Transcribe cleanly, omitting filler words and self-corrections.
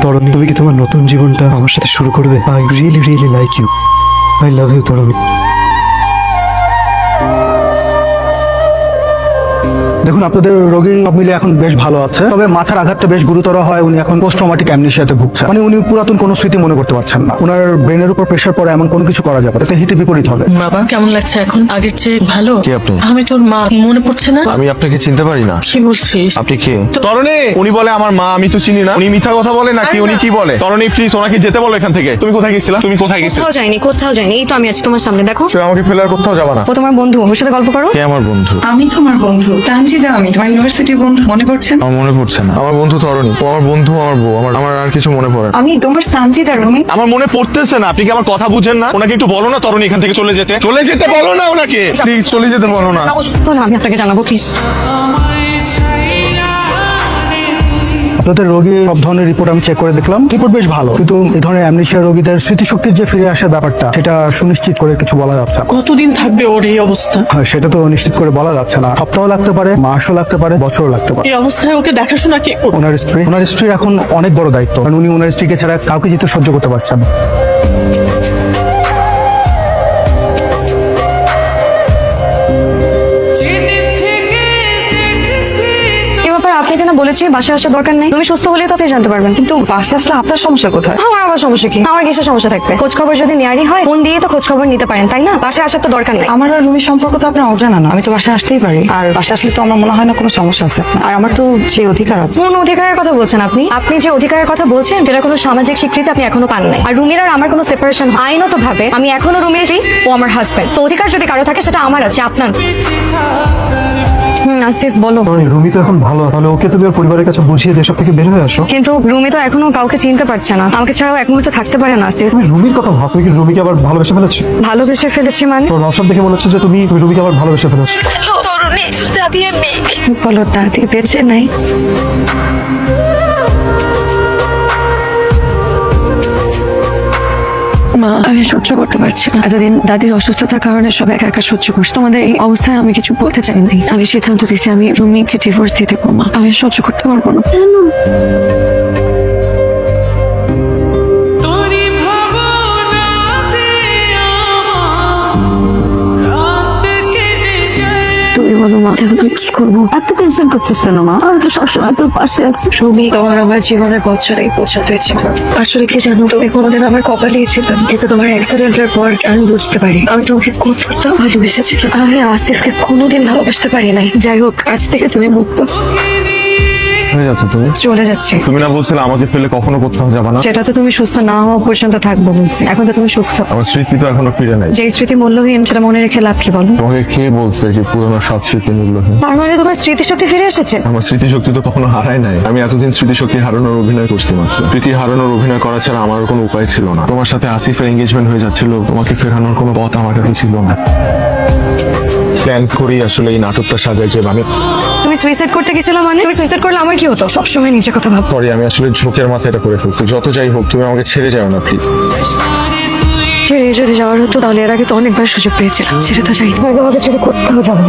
তরুণী, তুমি কি তোমার নতুন জীবনটা আমার সাথে শুরু করবে? I really really like you. I love you তরুণী। দেখুন, আপনাদের রোগী সব মিলে এখন বেশ ভালো আছে, তবে মাথার আঘাতটা বেশ গুরুতর হয়। উনি এখন পোস্ট ট্রমাটিক অ্যামনেশিয়াতে ভুগছেন। মানে উনি পুরাতন কোনো স্মৃতি মনে করতে পারছেন না। ওনার ব্রেনের উপর প্রেশার পড়ে এমন কোনো কিছু করা যাবে, এতে হিতে বিপরীত হবে। বাবা কেমন লাগছে এখন? আগের চেয়ে ভালো? কে আপনি? আমি তোর মা, মনে পড়ছে না? আমি আপনাকে চিনতে পারি না। কি বলছিস? আপনি কে? তরুণী, উনি বলে আমার মা, আমি তো চিনি না। উনি মিথ্যা কথা বলে নাকি উনি কি বলে? তরুণী প্লিজ ওনাকে যেতে বলো এখান থেকে। তুমি কোথায় গেছিলা? তুমি কোথায় গেছিলে? কোথাও যাইনি, এই তো আমি আছি তোমার সামনে, দেখো। তুমি আমাকে ফেলে আর কোথাও যাবা না। ও তোমার বন্ধু, ওর সাথে গল্প করো। কে আমার বন্ধু? আমি তোমার বন্ধু তানজিদা, আমি তোমার ইউনিভার্সিটির বন্ধু, মনে পড়ছে না? আমার মনে পড়ছে না। আমার বন্ধু তরুণী, ও আমার বন্ধু, আমার বউ, আমার আর কিছু মনে পড়ে না। আমি তোমার সানজিদা রুমি। আমার মনে পড়তেছে না। আপনি কি আমার কথা বুঝেন না? ওনাকে একটু বলো না তরুণী এখান থেকে চলে যেতে। চলে যেতে বলো না ওনাকে, প্লিজ চলে যেতে বলো না। তাহলে আমি আপনাকে জানাবো, প্লিজ। আপনাদের রোগীর সব ধরনের রিপোর্ট আমি চেক করে দেখলাম, রিপোর্ট বেশ ভালো, কিন্তু এই ধরনের অ্যামনেশিয়া রোগীদের স্মৃতিশক্তির যে ফিরে আসার ব্যাপারটা, সেটা সুনিশ্চিত করে কিছু বলা যাচ্ছে না। কতদিন থাকবে ওর এই অবস্থা? হ্যাঁ, সেটা তো নিশ্চিত করে বলা যাচ্ছে না। সপ্তাহ লাগতে পারে, মাসও লাগতে পারে, বছরও লাগতে পারে। এই অবস্থায় ওকে দেখাশোনা কে করবে? ওনার স্ত্রীর এখন অনেক বড় দায়িত্ব, কারণ উনি ওনার স্ত্রীকে ছাড়া কাউকে যেতে সহ্য করতে পারছেন না। আপনি কেন বলেছি বাসায় আসার দরকার নেই? তুমি সুস্থ হলে তো আপনি জানতে পারবেন। কিন্তু বাসা আসলে আপনার সমস্যা কোথায়? আমার আবার সমস্যা কি? আমার কিসের সমস্যা থাকবে? খোঁজ খবর যদি নেয়ারই হয়, ফোন দিয়ে তো খোঁজ খবর নিতে পারেন, তাই না? বাসায় আসার তো দরকার নেই। আমার আর রুমির সম্পর্ক তো আপনার অজানা না। আমি তো বাসায় আসতেই পারি, আর বাসায় আসলে তো আমার মনে হয় না কোনো সমস্যা আছে আপনার। আর আমার তো সেই অধিকার আছে। কোন অধিকারের কথা বলছেন আপনি? আপনি যে অধিকারের কথা বলছেন, যেটা কোনো সামাজিক স্বীকৃতি আপনি এখনো পান নাই। আর রুমির আর আমার কোনো সেপারেশন আইনত ভাবে আমি এখনো রুমির স্ত্রী, ও আমার হাজবেন্ড। তো অধিকার যদি কারো থাকে সেটা আমার আছে, আপনার না। আসিফ বলো। রুমি তো এখন ভালো, তাহলে ওকে তুমি ওর পরিবারের কাছে বুঝিয়ে দিয়ে সব থেকে বের হয়ে আসো। কিন্তু রুমি তো এখনো কাউকে চিনতে পারছে না, আমাকে ছাড়াও এক মুহূর্তে থাকতে পারে না। আসিফ, তুমি রুমির কথা ভাব, তুমি কি রুমিকে আবার ভালোবেসে ফেলেছো? ভালোবেসে ফেলেছি মানে? তোর নকশাব দেখে মনে হচ্ছে যে তুমি রুমিকে আবার ভালোবেসে ফেলেছো। তরুণী, দাদি নেই। বলো, দাদি বেঁচে নাই? মা, আমি সহ্য করতে পারছি না। এতদিন দাদির অসুস্থতার কারণে সব একা একা সহ্য করছি। তোমাদের এই অবস্থায় আমি কিছু বলতে চাই নাই। আমি সিদ্ধান্ত দিয়েছি আমি রুমিকে ডিভোর্স দিয়ে দেবো। মা, আমি সহ্য করতে পারবো না। কেন? তুমি বলো মা, এখন আমি কি করবো? এত টেনশন করছিস কেন মা? আমি তো সবসময় তোর পাশে আছি। রুমি তোমার আমার জীবনের বছরে পৌঁছাতে ছিল। আসলে কি জানো, তুমি কোনোদিন আমার কপালেই ছিল, কিন্তু তোমার অ্যাক্সিডেন্টের পর আমি বুঝতে পারি আমি তোমাকে কতটা ভালোবেসেছিলাম। আমি আসিফকে কোনোদিন ভালোবাসতে পারি নাই। যাই হোক, আজ থেকে তুমি মুক্ত। হয়ে যাচ্ছে তুমি? চলে যাচ্ছি। তুমি না বলছিলে আমাকে ফেলে কখনো কোথাও যাবা না? সেটা তো তুমি সুস্থ না হওয়া পর্যন্ত থাকবো বলছি। এখন তো তুমি সুস্থ। আমার স্মৃতি তো এখনো ফিরে নাই। যে স্মৃতি মূল্যহীন, সেটা মনে রেখে লাভ কি বলো? তোমাকে কে বলছে যে পুরোনো সব স্মৃতি মূল্যহীন? তার মানে তোমার স্মৃতিশক্তি ফিরে এসেছে? আমার স্মৃতিশক্তি তো কখনো হারায় নাই। আমি এতদিন স্মৃতিশক্তি হারানোর অভিনয় করছি মাত্র। স্মৃতি হারানোর অভিনয় করা ছাড়া আমার কোনো উপায় ছিল না। তোমার সাথে আসিফের এঙ্গেজমেন্ট হয়ে যাচ্ছিল, তোমাকে ফেরানোর কোনো পথ আমার কাছে ছিল না। প্ল্যান করি আসলে এই নাটকটা সাজাই যে আমি তুমি সুইসাইড করতে গেছিলে মানে? তুমি সুইসাইড করলে আমার কি হতো? সবসময় নিজের কথা ভাব। সরি, আমি আসলে ঝোঁকের মাথায় এটা করে ফেলছি। যত যাই হোক, তুমি আমাকে ছেড়ে যাও না প্লিজ। ছেড়ে যদি যাওয়ার হতো তাহলে এর আগে তো অনেকবার সুযোগ পেয়েছিলাম। ছেড়ে তো যাই, ছেড়ে কোথাও যাবো।